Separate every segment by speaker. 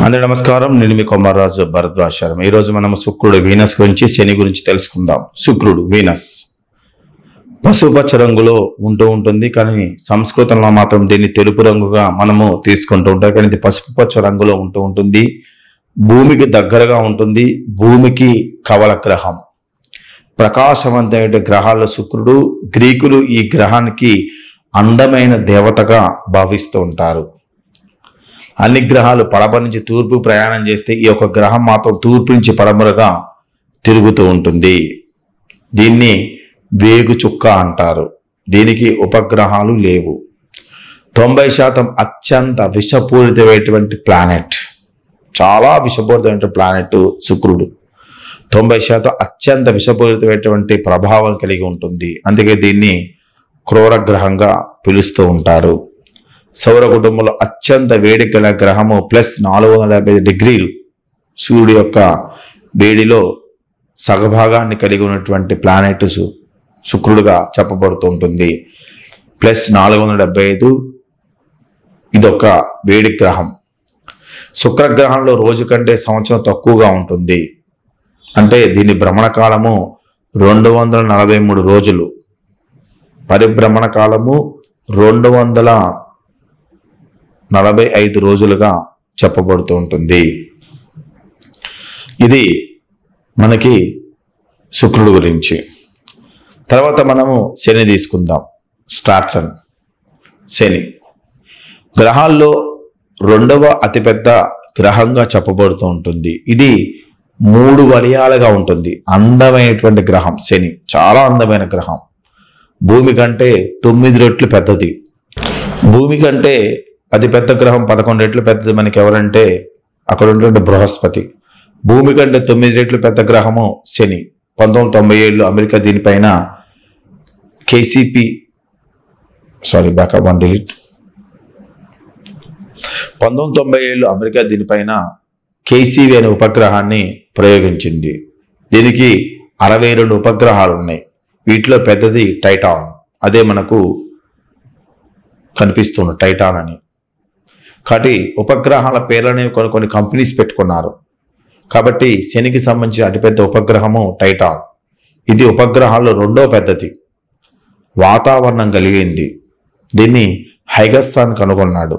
Speaker 1: అందరి నమస్కారం. నేను మీ కొమర్రాజు భరద్వాజ్ శర్మ. ఈరోజు మనం శుక్రుడు వీనస్ గురించి, శని గురించి తెలుసుకుందాం. శుక్రుడు వీనస్ పసుపచ్చ రంగులో ఉంటుంది, కానీ సంస్కృతంలో మాత్రం దీన్ని తెలుపు రంగుగా మనము తీసుకుంటూ ఉంటాం. కానీ ఇది పసుపుపచ్చ రంగులో ఉంటుంది. భూమికి దగ్గరగా ఉంటుంది. భూమికి కవల గ్రహం, ప్రకాశవంతమైన గ్రహాల్లో శుక్రుడు. గ్రీకులు ఈ గ్రహానికి అందమైన దేవతగా భావిస్తూ ఉంటారు. అన్ని గ్రహాలు పడమర నుంచి తూర్పు ప్రయాణం చేస్తే ఈ యొక్క గ్రహం మాత్రం తూర్పు నుంచి పడమరగా తిరుగుతూ ఉంటుంది. దీన్ని వేగు చుక్క అంటారు. దీనికి ఉపగ్రహాలు లేవు. 90% అత్యంత విషపూరితమైనటువంటి ప్లానెట్, చాలా విషపూరితమైన ప్లానెట్ శుక్రుడు. 90% అత్యంత విషపూరితమైనటువంటి ప్రభావం కలిగి ఉంటుంది. అందుకే దీన్ని క్రూర గ్రహంగా పిలుస్తూ ఉంటారు. సౌర కుటుంబంలో అత్యంత వేడి గల గ్రహము +450 డిగ్రీలు సూర్యుడి యొక్క వేడిలో సగభాగాన్ని కలిగి ఉన్నటువంటి ప్లానెట్ శుక్రుడుగా చెప్పబడుతూ ఉంటుంది. +475 ఇదొక వేడి గ్రహం. శుక్రగ్రహంలో రోజు కంటే సంవత్సరం తక్కువగా ఉంటుంది. అంటే దీని భ్రమణ కాలము 243 రోజులు, పరిభ్రమణ కాలము 245 రోజులుగా చెప్పబడుతూ ఉంటుంది. ఇది మనకి శుక్రుడు గురించి. తర్వాత మనము శని తీసుకుందాం. సాటర్న్, శని గ్రహాల్లో 2వ అతిపెద్ద గ్రహంగా చెప్పబడుతూ ఉంటుంది. ఇది 3 వలయాలుగా ఉంటుంది. అందమైనటువంటి గ్రహం శని, చాలా అందమైన గ్రహం. భూమి కంటే 9 రెట్లు పెద్దది. భూమి కంటే అతి పెద్ద గ్రహం 11 రెట్లు పెద్దది మనకి ఎవరంటే అక్కడ ఉన్నటువంటి బృహస్పతి. భూమి కంటే 9 రెట్లు పెద్ద గ్రహము శని. 1997 అమెరికా దీనిపైన KCP 1997 అమెరికా దీనిపైన KCV అనే ఉపగ్రహాన్ని ప్రయోగించింది. దీనికి 62 ఉపగ్రహాలు ఉన్నాయి. వీటిలో పెద్దది టైటాన్. అదే మనకు కనిపిస్తుంది టైటాన్ అని. కాబట్టి ఉపగ్రహాల పేర్లనేవి కొన్ని కంపెనీస్ పెట్టుకున్నారు. కాబట్టి శనికి సంబంధించిన అతిపెద్ద ఉపగ్రహము టైటాన్. ఇది ఉపగ్రహాల్లో 2వ పెద్దది. వాతావరణం కలిగింది. దీన్ని హైగెన్స్ కనుగొన్నాడు.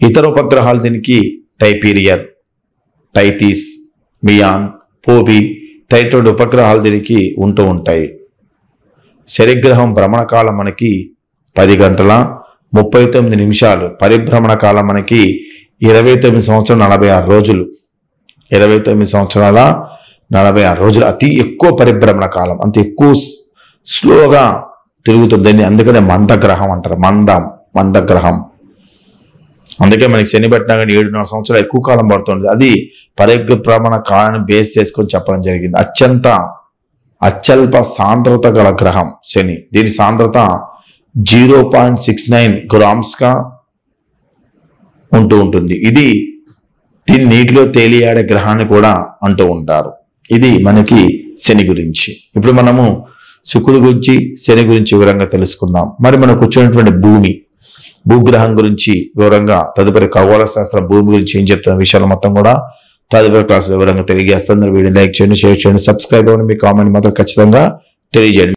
Speaker 1: ఇతర ఉపగ్రహాలు దీనికి టైపీరియర్, టైథిస్, మియాన్, ఫోబి తదితర ఉపగ్రహాలు దీనికి ఉంటాయి. శనిగ్రహం భ్రమణ కాలం మనకి 10 గంటల 39 నిమిషాలు. పరిభ్రమణ కాలం మనకి 29 సంవత్సరం 46 రోజులు. 29 సంవత్సరాల 46 రోజులు అతి ఎక్కువ పరిభ్రమణ కాలం. అంత ఎక్కువ స్లోగా తిరుగుతుంది. అందుకనే మందగ్రహం అంటారు. మందగ్రహం. అందుకే మనకి శని పట్టినా కానీ 7.5 సంవత్సరాలు ఎక్కువ కాలం పడుతుంది. అది పరిభ్రమణ కాలాన్ని బేస్ చేసుకొని చెప్పడం జరిగింది. అత్యల్ప సాంద్రత గల గ్రహం శని. దీని సాంద్రత 0.69 గ్రామ్స్గా ఉంటుంది. దీని నీటిలో తేలియాడే గ్రహాన్ని కూడా అంటూ ఉంటారు. ఇది మనకి శని గురించి. ఇప్పుడు మనము శుక్రుడి గురించి, శని గురించి వివరంగా తెలుసుకుందాం. మరి మనకు వచ్చినటువంటి భూగ్రహం గురించి వివరంగా తదుపరి ఖగోళ శాస్త్రం భూమి గురించి ఏం చెప్తున్న విషయాలు మొత్తం కూడా తదుపరి క్లాస్ వివరంగా తెలియజేస్తుంది. వీడియో లైక్ చేయండి, షేర్ చేయండి, సబ్స్క్రైబ్ అవ్వండి. మీ కామెంట్ మాత్రం ఖచ్చితంగా తెలియజేయండి.